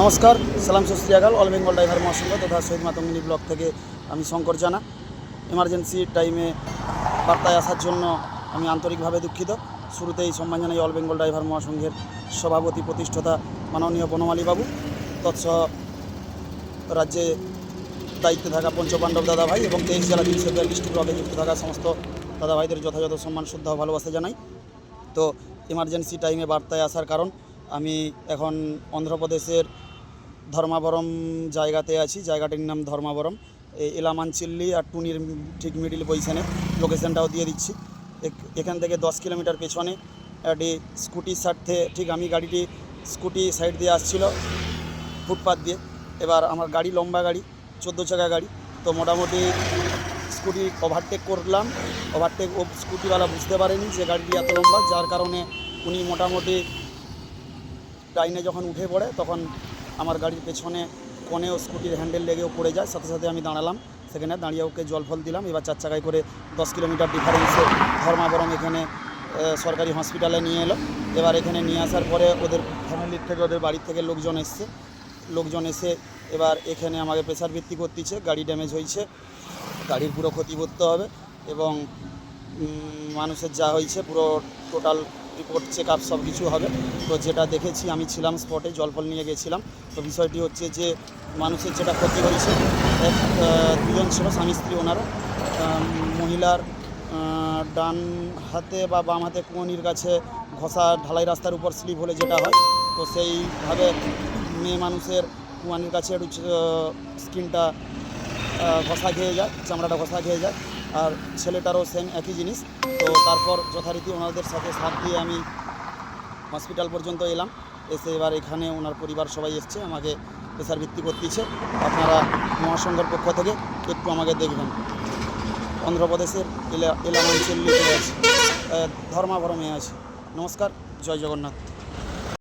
নমস্কার, সালাম সত শ্রী আকাল। অল বেঙ্গল ড্রাইভার মহাসংঘ তথা শহীদ মাতঙ্গিনী ব্লক থেকে আমি শঙ্কর জানা। এমার্জেন্সি টাইমে বার্তায় আসার জন্য আমি আন্তরিকভাবে দুঃখিত। শুরুতেই সম্মান জানাই অল বেঙ্গল ড্রাইভার মহাসংঘের সভাপতি প্রতিষ্ঠাতা মাননীয় বনমালী বাবু, তৎসহ রাজ্যে দায়িত্বে থাকা পঞ্চপাণ্ডব দাদাভাই এবং 23 জেলা 342টি ব্লকে যুক্ত থাকা সমস্ত দাদাভাইদের যথাযথ সম্মান, শ্রদ্ধা ও ভালোবাসা জানাই। তো এমার্জেন্সি টাইমে বার্তায় আসার কারণ, আমি এখন অন্ধ্রপ্রদেশের ধর্মাবরম জায়গাতে আছি। জায়গাটির নাম ধর্মাবরম। এই এলামানচিল্লি আর টুনির ঠিক মিডিল পজিশানে লোকেশানটাও দিয়ে দিচ্ছি। এখান থেকে 10 কিলোমিটার পেছনে একটি স্কুটির স্বার্থে ঠিক আমি গাড়িটি স্কুটি সাইড দিয়ে আসছিল ফুটপাথ দিয়ে। এবার আমার গাড়ি লম্বা গাড়ি, 14 চাকা গাড়ি, তো মোটামুটি স্কুটি ওভারটেক করলাম। ওভারটেক স্কুটিওয়ালা বুঝতে পারেনি যে গাড়িটি এত লম্বা, যার কারণে উনি মোটামুটি লাইনে যখন উঠে পড়ে তখন আমার গাড়ির পেছনে কোণেও স্কুটির হ্যান্ডেল লেগেও পড়ে যায়। সাথে সাথে আমি দাঁড়ালাম, সেখানে দাঁড়িয়ে ওকে জল ফল দিলাম। এবার 4 চাকায় করে 10 কিলোমিটার ডিফারেন্সে ধর্মাবরম এখানে সরকারি হসপিটালে নিয়ে এলো। এবার এখানে নিয়ে আসার পরে ওদের ফ্যামিলির থেকে, ওদের বাড়ির থেকে লোকজন এসে এবার এখানে আমাকে প্রেসার ভিত্তি করতেছে। গাড়ি ড্যামেজ হয়েছে, গাড়ির পুরো ক্ষতি করতে হবে এবং মানুষের যা হয়েছে পুরো টোটাল রিপোর্ট চেক আপ সব কিছু হবে। তো যেটা দেখেছি, আমি ছিলাম স্পটে, জলফল নিয়ে গেছিলাম। তো বিষয়টি হচ্ছে যে মানুষের যেটা ক্ষতি হয়েছে, দুজন ছিল স্বামী স্ত্রী। ওনারা মহিলার ডান হাতে বা বাম হাতে কোঁয়নির কাছে ঘষা, ঢালাই রাস্তার উপর স্লিপ হলে যেটা হয়, তো সেইভাবে মেয়ে মানুষের কোঁয়ানির কাছে একটু স্কিনটা ঘষা খেয়ে যায়, চামড়াটা ঘষা খেয়ে যায়। আর ছেলেটারও সেম একই জিনিস। তো তারপর যথারীতি ওনাদের সাথে সাথ দিয়ে আমি হসপিটাল পর্যন্ত এলাম। এসে এবার এখানে ওনার পরিবার সবাই এসছে, আমাকে প্রেসার ভিত্তি করতেছে। আপনারা মহাসংঘের পক্ষ থেকে একটু আমাকে দেখবেন। অন্ধ্রপ্রদেশের এলামানচিল্লিতে আছে, ধর্মাবরমে আছে। নমস্কার, জয় জগন্নাথ।